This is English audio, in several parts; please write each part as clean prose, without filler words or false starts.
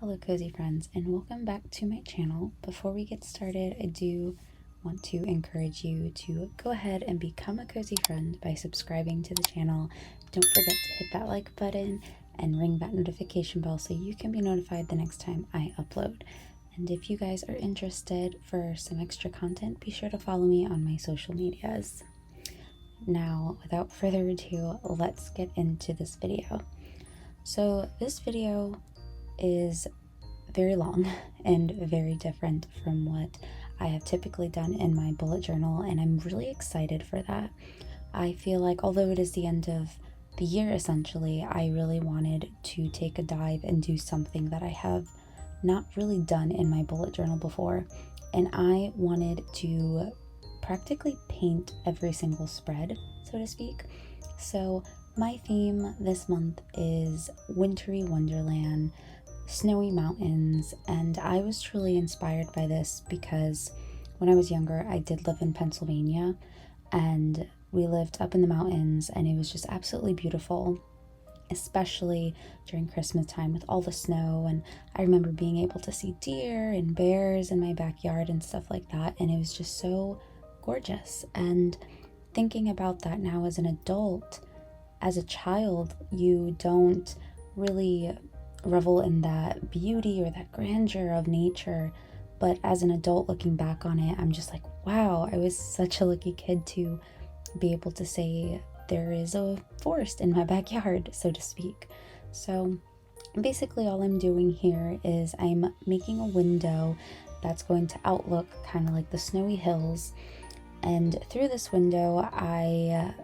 Hello cozy friends, and welcome back to my channel. Before we get started, I do want to encourage you to go ahead and become a cozy friend by subscribing to the channel. Don't forget to hit that like button and ring that notification bell so you can be notified the next time I upload. And if you guys are interested for some extra content, be sure to follow me on my social medias. Now, without further ado, let's get into this video. So this video is very long and very different from what I have typically done in my bullet journal, and I'm really excited for that. I feel like although it is the end of the year essentially, I really wanted to take a dive and do something that I have not really done in my bullet journal before, and I wanted to practically paint every single spread, so to speak. So my theme this month is Wintry Wonderland, snowy mountains, and I was truly inspired by this because when I was younger I did live in Pennsylvania, and we lived up in the mountains, and it was just absolutely beautiful, especially during Christmas time with all the snow. And I remember being able to see deer and bears in my backyard and stuff like that, and it was just so gorgeous. And thinking about that now as an adult, as a child you don't really revel in that beauty or that grandeur of nature, but as an adult looking back on it, I'm just like, wow, I was such a lucky kid to be able to say there is a forest in my backyard, so to speak. So basically all I'm doing here is I'm making a window that's going to outlook kind of like the snowy hills, and through this window I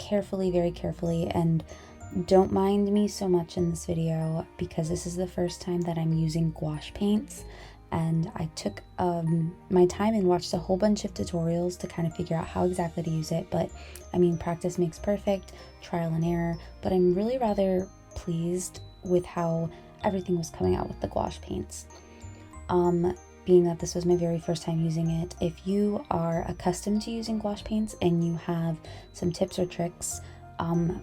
very carefully, and don't mind me so much in this video because this is the first time that I'm using gouache paints, and I took my time and watched a whole bunch of tutorials to kind of figure out how exactly to use it. But I mean, practice makes perfect, trial and error, but I'm really rather pleased with how everything was coming out with the gouache paints. Being that this was my very first time using it, if you are accustomed to using gouache paints and you have some tips or tricks,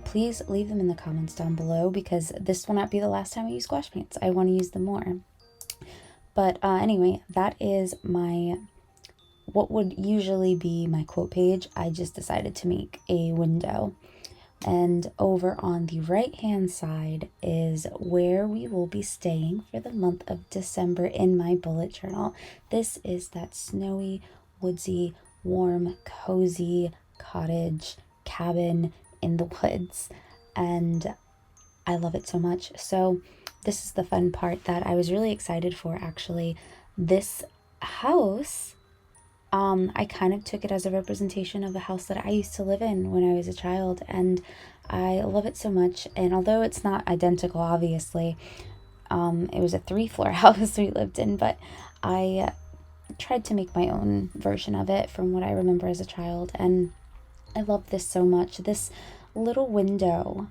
please leave them in the comments down below, because this will not be the last time I use gouache paints. I want to use them more. But anyway, that is what would usually be my quote page. I just decided to make a window. And over on the right hand side is where we will be staying for the month of December in my bullet journal. This is that snowy, woodsy, warm, cozy cottage cabin in the woods, and I love it so much. So this is the fun part that I was really excited for, actually. This house, I kind of took it as a representation of the house that I used to live in when I was a child, and I love it so much. And although it's not identical, obviously, it was a 3-floor house we lived in, but I tried to make my own version of it from what I remember as a child, and I love this so much. This little window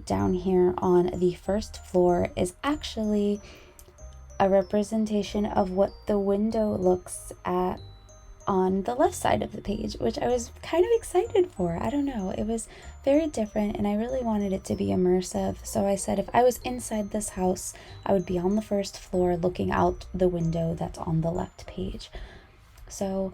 down here on the first floor is actually a representation of what the window looks at on the left side of the page, which I was kind of excited for. I don't know, it was very different, and I really wanted it to be immersive. So I said if I was inside this house, I would be on the first floor looking out the window that's on the left page. So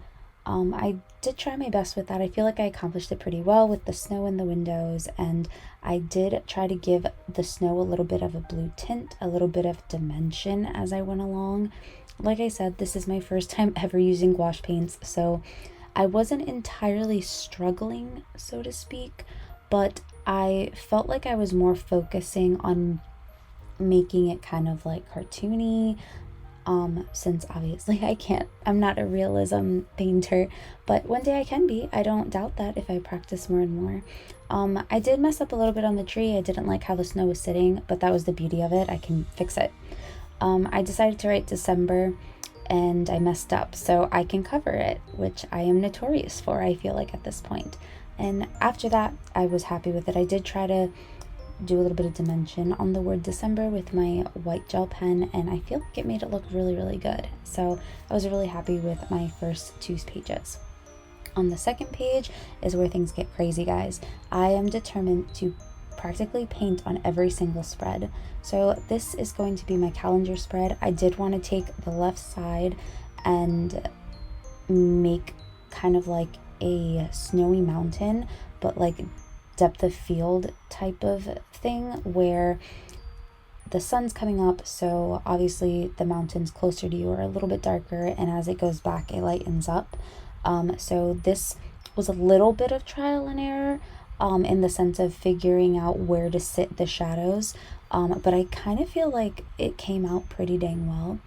I did try my best with that. I feel like I accomplished it pretty well with the snow in the windows, and I did try to give the snow a little bit of a blue tint, a little bit of dimension as I went along. Like I said, this is my first time ever using gouache paints, so I wasn't entirely struggling, so to speak, but I felt like I was more focusing on making it kind of like cartoony, since obviously I'm not a realism painter, but one day I can be. I don't doubt that if I practice more and more. I did mess up a little bit on the tree. I didn't like how the snow was sitting, but that was the beauty of it. I can fix it. I decided to write December, and I messed up, so I can cover it, which I am notorious for, I feel like, at this point. And after that, I was happy with it. I did try to do a little bit of dimension on the word December with my white gel pen, and I feel like it made it look really, really good. So I was really happy with my first 2 pages. On the second page is where things get crazy, guys. I am determined to practically paint on every single spread. So this is going to be my calendar spread. I did want to take the left side and make kind of like a snowy mountain, but like depth of field type of thing where the sun's coming up, so obviously the mountains closer to you are a little bit darker, and as it goes back it lightens up. So this was a little bit of trial and error in the sense of figuring out where to sit the shadows, but I kind of feel like it came out pretty dang well.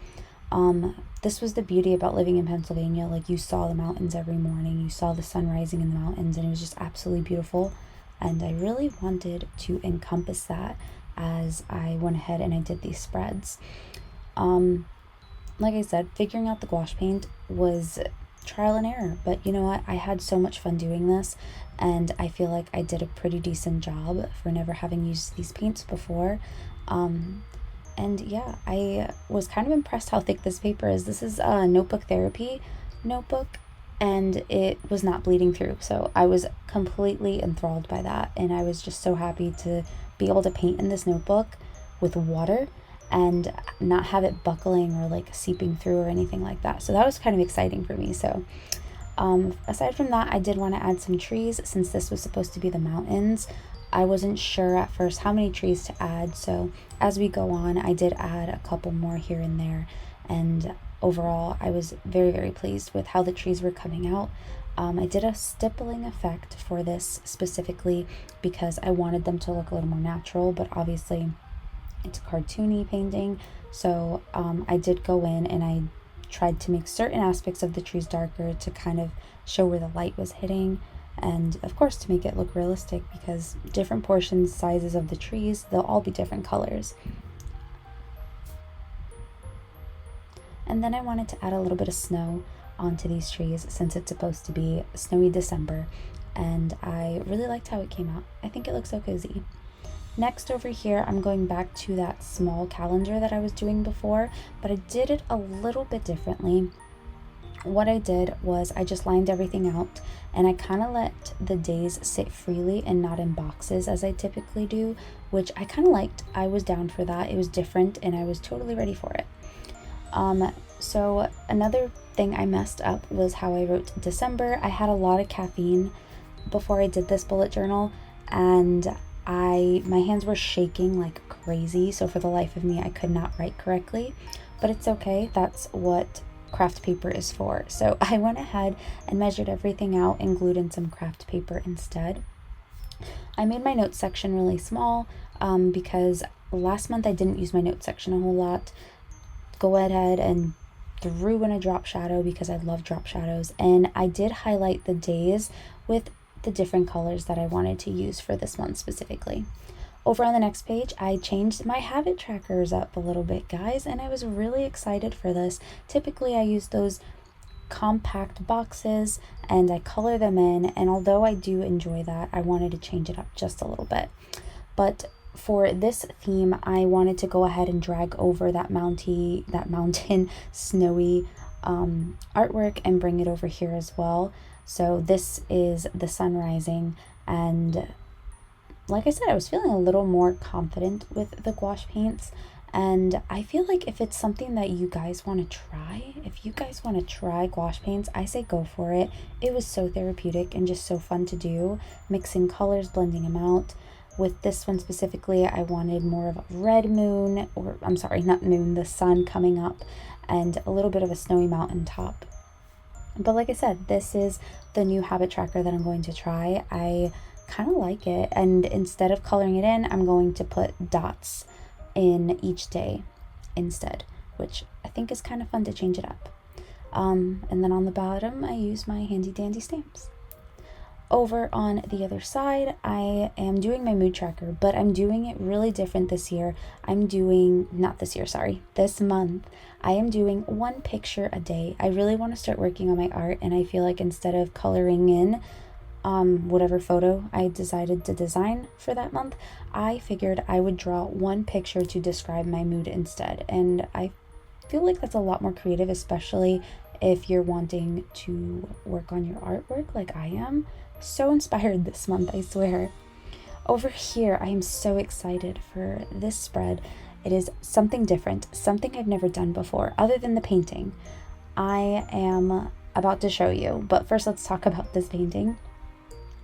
This was the beauty about living in Pennsylvania. Like, you saw the mountains every morning, you saw the sun rising in the mountains, and it was just absolutely beautiful. And I really wanted to encompass that as I went ahead and I did these spreads. Like I said, figuring out the gouache paint was trial and error, but you know what? I had so much fun doing this, and I feel like I did a pretty decent job for never having used these paints before. And yeah, I was kind of impressed how thick this paper is. This is a Notebook Therapy notebook, and it was not bleeding through, so I was completely enthralled by that, and I was just so happy to be able to paint in this notebook with water and not have it buckling or like seeping through or anything like that. So that was kind of exciting for me. So aside from that, I did want to add some trees since this was supposed to be the mountains. I wasn't sure at first how many trees to add, so as we go on, I did add a couple more here and there, and overall I was very, very pleased with how the trees were coming out. I did a stippling effect for this specifically because I wanted them to look a little more natural, but obviously it's a cartoony painting, so I did go in and I tried to make certain aspects of the trees darker to kind of show where the light was hitting, and of course to make it look realistic, because different portions, sizes of the trees, they'll all be different colors. And then I wanted to add a little bit of snow onto these trees since it's supposed to be snowy December, and I really liked how it came out. I think it looks so cozy. Next over here, I'm going back to that small calendar that I was doing before, but I did it a little bit differently. What I did was I just lined everything out, and I kind of let the days sit freely and not in boxes as I typically do, which I kind of liked. I was down for that. It was different and I was totally ready for it. So another thing I messed up was how I wrote December. I had a lot of caffeine before I did this bullet journal, and my hands were shaking like crazy, so for the life of me I could not write correctly, but it's okay. That's what craft paper is for. So I went ahead and measured everything out and glued in some craft paper instead. I made my notes section really small because last month I didn't use my notes section a whole lot. Go ahead and threw in a drop shadow because I love drop shadows, and I did highlight the days with the different colors that I wanted to use for this month specifically. Over on the next page, I changed my habit trackers up a little bit, guys, and I was really excited for this. Typically I use those compact boxes and I color them in, and although I do enjoy that, I wanted to change it up just a little bit. But for this theme, I wanted to go ahead and drag over that mountain snowy artwork and bring it over here as well. So this is the sun rising, and like I said, I was feeling a little more confident with the gouache paints, and I feel like if it's something that you guys want to try, if you guys want to try gouache paints, I say go for it. It was so therapeutic and just so fun to do, mixing colors, blending them out. With this one specifically, I wanted more of a red moon, or I'm sorry, not moon, the sun coming up, and a little bit of a snowy mountain top. But like I said, this is the new habit tracker that I'm going to try. I kind of like it, and instead of coloring it in, I'm going to put dots in each day instead, which I think is kind of fun to change it up. And then on the bottom, I use my handy dandy stamps. Over on the other side, I am doing my mood tracker, but I'm doing it really different this year. This month, I am doing one picture a day. I really want to start working on my art, and I feel like instead of coloring in whatever photo I decided to design for that month, I figured I would draw one picture to describe my mood instead. And I feel like that's a lot more creative, especially if you're wanting to work on your artwork like I am. So inspired this month, I swear. over here, I am so excited for this spread. It is something different, something I've never done before, other than the painting. I am about to show you, but first let's talk about this painting.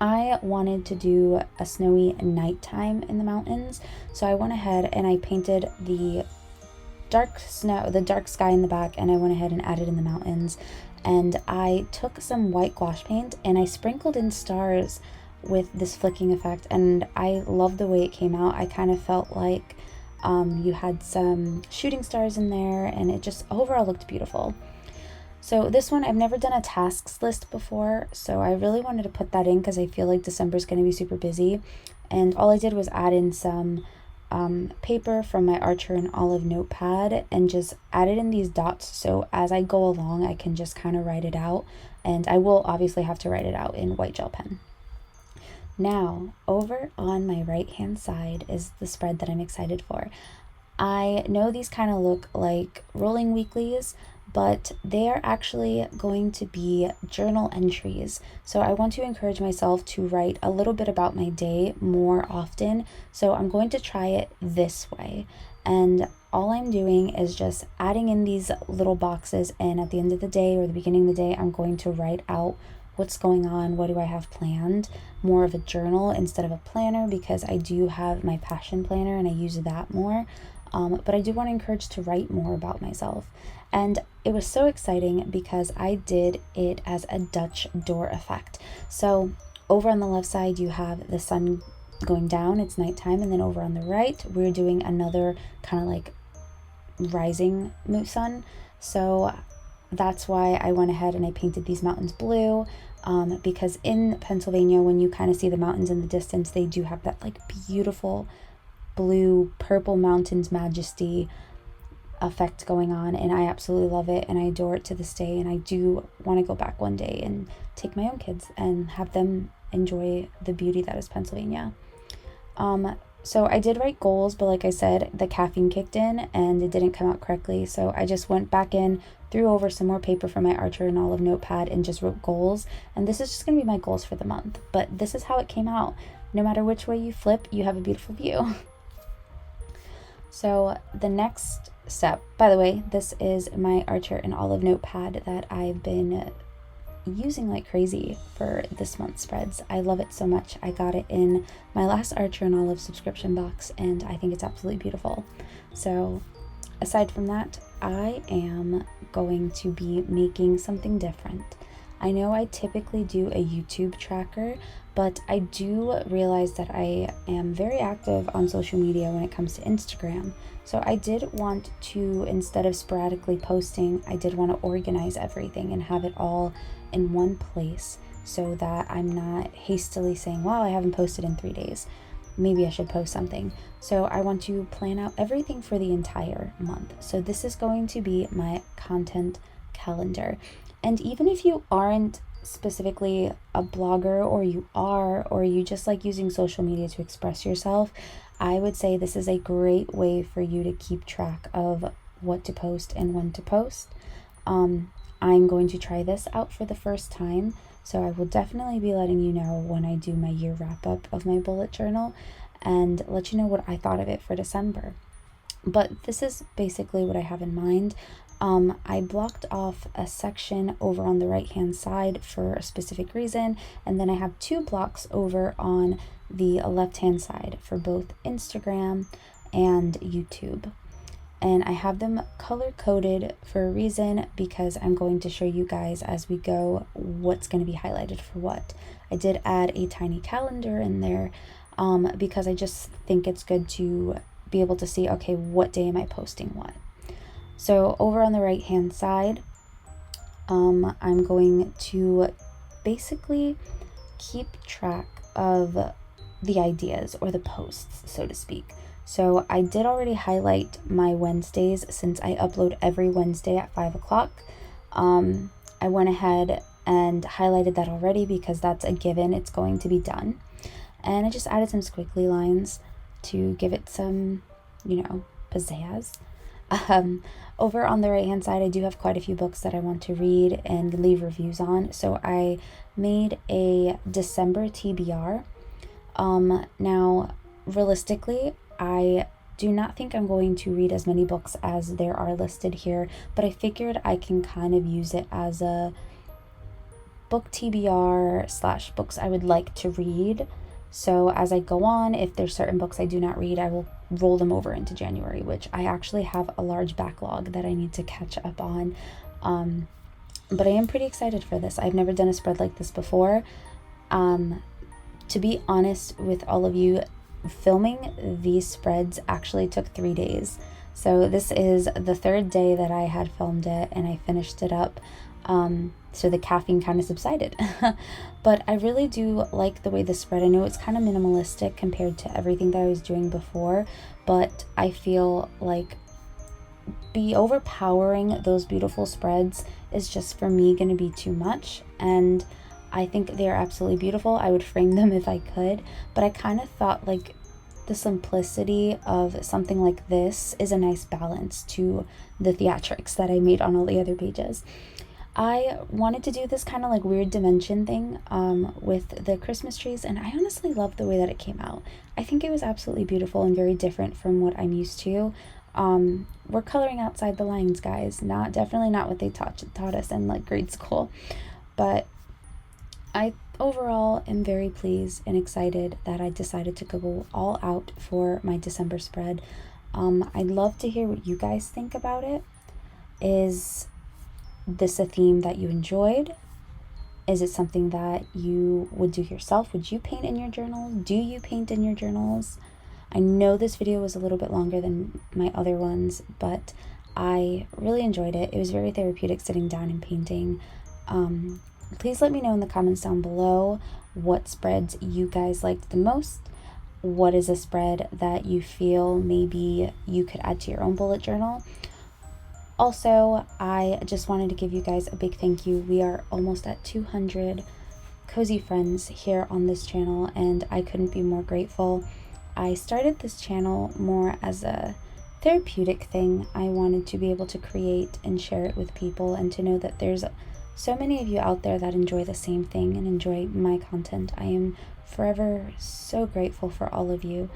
I wanted to do a snowy nighttime in the mountains, so I went ahead and I painted the dark sky in the back, and I went ahead and added in the mountains. And I took some white gouache paint and I sprinkled in stars with this flicking effect, and I love the way it came out. I kind of felt like you had some shooting stars in there, and it just overall looked beautiful. So this one, I've never done a tasks list before, so I really wanted to put that in because I feel like December is going to be super busy. And all I did was add in some paper from my Archer and Olive notepad and just added in these dots, so as I go along I can just kind of write it out, and I will obviously have to write it out in white gel pen. Now, over on my right hand side is the spread that I'm excited for. I know these kind of look like rolling weeklies, but they are actually going to be journal entries. So I want to encourage myself to write a little bit about my day more often. So I'm going to try it this way. And all I'm doing is just adding in these little boxes, and at the end of the day or the beginning of the day, I'm going to write out what's going on, what do I have planned, more of a journal instead of a planner, because I do have my passion planner and I use that more. But I do want to encourage to write more about myself. And it was so exciting because I did it as a Dutch door effect. So over on the left side, you have the sun going down, it's nighttime, and then over on the right, we're doing another kind of like rising sun. So that's why I went ahead and I painted these mountains blue, because in Pennsylvania, when you kind of see the mountains in the distance, they do have that like beautiful blue purple mountains majesty effect going on, and I absolutely love it and I adore it to this day. And I do want to go back one day and take my own kids and have them enjoy the beauty that is Pennsylvania. So I did write goals, but like I said, the caffeine kicked in and it didn't come out correctly, so I just went back in, threw over some more paper from my Archer and Olive notepad, and just wrote goals. And this is just going to be my goals for the month, but this is how it came out. No matter which way you flip, you have a beautiful view. So the next step, by the way, this is my Archer and Olive notepad that I've been using like crazy for this month's spreads. I love it so much. I got it in my last Archer and Olive subscription box, and I think it's absolutely beautiful. So aside from that, I am going to be making something different. I know I typically do a YouTube tracker, but I do realize that I am very active on social media when it comes to Instagram. So I did want to, instead of sporadically posting, I did want to organize everything and have it all in one place so that I'm not hastily saying, wow, I haven't posted in 3 days. Maybe I should post something. So I want to plan out everything for the entire month. So this is going to be my content calendar. And even if you aren't specifically a blogger, or you just like using social media to express yourself, I would say this is a great way for you to keep track of what to post and when to post. I'm going to try this out for the first time, so I will definitely be letting you know when I do my year wrap up of my bullet journal and let you know what I thought of it for December. But this is basically what I have in mind. I blocked off a section over on the right hand side for a specific reason, and then I have 2 blocks over on the left hand side for both Instagram and YouTube. And I have them color coded for a reason, because I'm going to show you guys as we go what's going to be highlighted for what. I did add a tiny calendar in there because I just think it's good to be able to see, okay, what day am I posting what. So over on the right hand side, I'm going to basically keep track of the ideas or the posts, so to speak. So I did already highlight my Wednesdays since I upload every Wednesday at 5 o'clock. I went ahead and highlighted that already because that's a given, it's going to be done. And I just added some squiggly lines to give it some, pizzazz. Over on the right hand side, I do have quite a few books that I want to read and leave reviews on. So I made a December TBR Now, realistically, I do not think I'm going to read as many books as there are listed here, but I figured I can kind of use it as a book TBR / books I would like to read. So as I go on, if there's certain books I do not read, I will roll them over into January, which I actually have a large backlog that I need to catch up on. But I am pretty excited for this. I've never done a spread like this before. To be honest with all of you, filming these spreads actually took 3 days. So this is the 3rd day that I had filmed it, and I finished it up. So the caffeine kind of subsided. But I really do like the way this spread, I know it's kind of minimalistic compared to everything that I was doing before, but I feel like overpowering those beautiful spreads is just, for me, going to be too much. And I think they're absolutely beautiful. I would frame them if I could, but I kind of thought like the simplicity of something like this is a nice balance to the theatrics that I made on all the other pages. I wanted to do this kind of like weird dimension thing with the Christmas trees, and I honestly love the way that it came out. I think it was absolutely beautiful and very different from what I'm used to. We're coloring outside the lines, guys. Definitely not what they taught us in like grade school. But I overall am very pleased and excited that I decided to go all out for my December spread. I'd love to hear what you guys think about it. Is this a theme that you enjoyed? Is it something that you would do yourself? Would you paint in your journals? Do you paint in your journals? I know this video was a little bit longer than my other ones, but I really enjoyed it. It was very therapeutic sitting down and painting. Please let me know in the comments down below what spreads you guys liked the most. What is a spread that you feel maybe you could add to your own bullet journal? Also, I just wanted to give you guys a big thank you. We are almost at 200 cozy friends here on this channel, and I couldn't be more grateful. I started this channel more as a therapeutic thing. I wanted to be able to create and share it with people, and to know that there's so many of you out there that enjoy the same thing and enjoy my content. I am forever so grateful for all of you.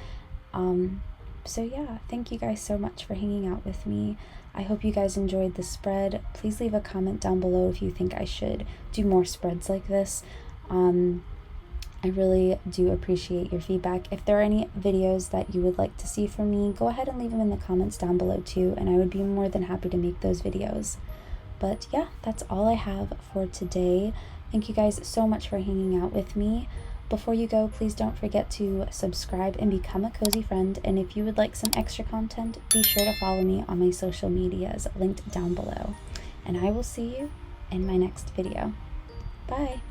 So yeah, thank you guys so much for hanging out with me. I hope you guys enjoyed the spread. Please leave a comment down below if you think I should do more spreads like this. I really do appreciate your feedback. If there are any videos that you would like to see from me, go ahead and leave them in the comments down below too, and I would be more than happy to make those videos. But yeah, that's all I have for today. Thank you guys so much for hanging out with me. Before you go, please don't forget to subscribe and become a cozy friend. And if you would like some extra content, be sure to follow me on my social medias linked down below. And I will see you in my next video. Bye.